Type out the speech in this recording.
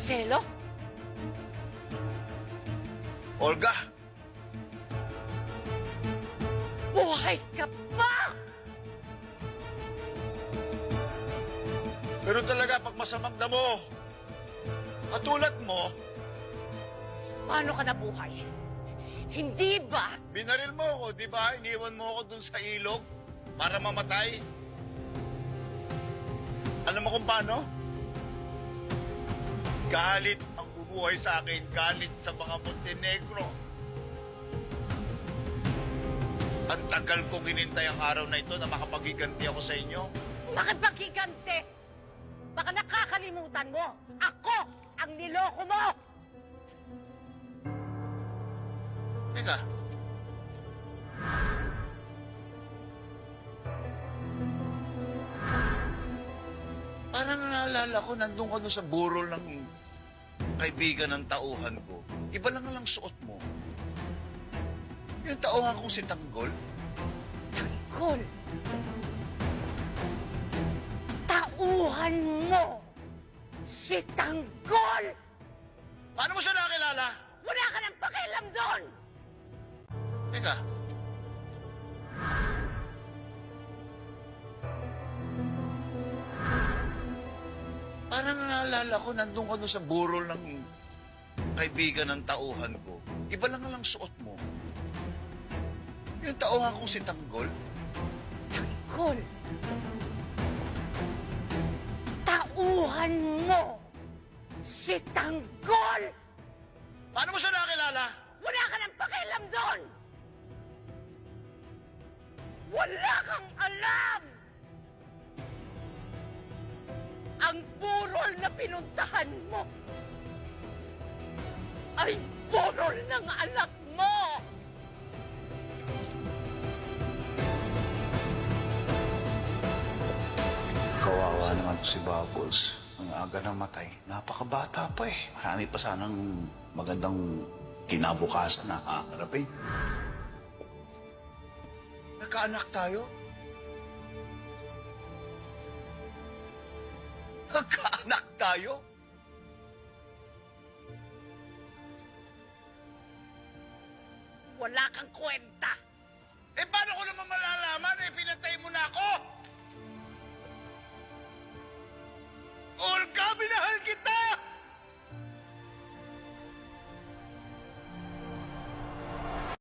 Marcelo? Olga, Buhay ka pa! pero talaga pag masamang damo, katulad mo, Paano ka nabuhay? Hindi ba? binaril mo ako, di ba? Iniwan mo ako dun sa ilog para mamatay. Alam mo kung paano? Galit ang bumuhay sa akin, galit sa mga Montenegro. Ang tagal kong hinintay ang araw na ito na makapaghiganti ako sa inyo. Makipagigante! Baka nakakalimutan mo! Ako ang niloko mo! Teka. Parang naalala ko, nandun ka doon sa burol ng kaibigan ng tauhan ko. Iba lang ang suot mo. Yung tauhan kong si Tanggol. Tanggol! Tauhan mo! Si Tanggol! Paano mo siya nakilala? Wala ka ng pakialam doon! Teka. Parang naalala ko, nandun ka doon sa burol ng kaibigan ng tauhan ko. Iba lang ang suot mo. Yung tauhan kong si Tanggol. Tanggol! Tauhan mo! Si Tanggol! Paano mo siya nakilala? Wala ka ng pakialam doon! Wala kang alam! Ang burol na pinuntahan mo ay burol ng anak mo! Kawawa naman to si Bubbles. Ang aga na matay. Napakabata pa eh. Marami pa sanang magandang kinabukasan na haharapin. Nagkaanak tayo? Nagkaanak tayo? Wala kang kwenta! Eh, paano ko naman malalaman? Eh, pinatay mo na ako! Olga, minahal kita!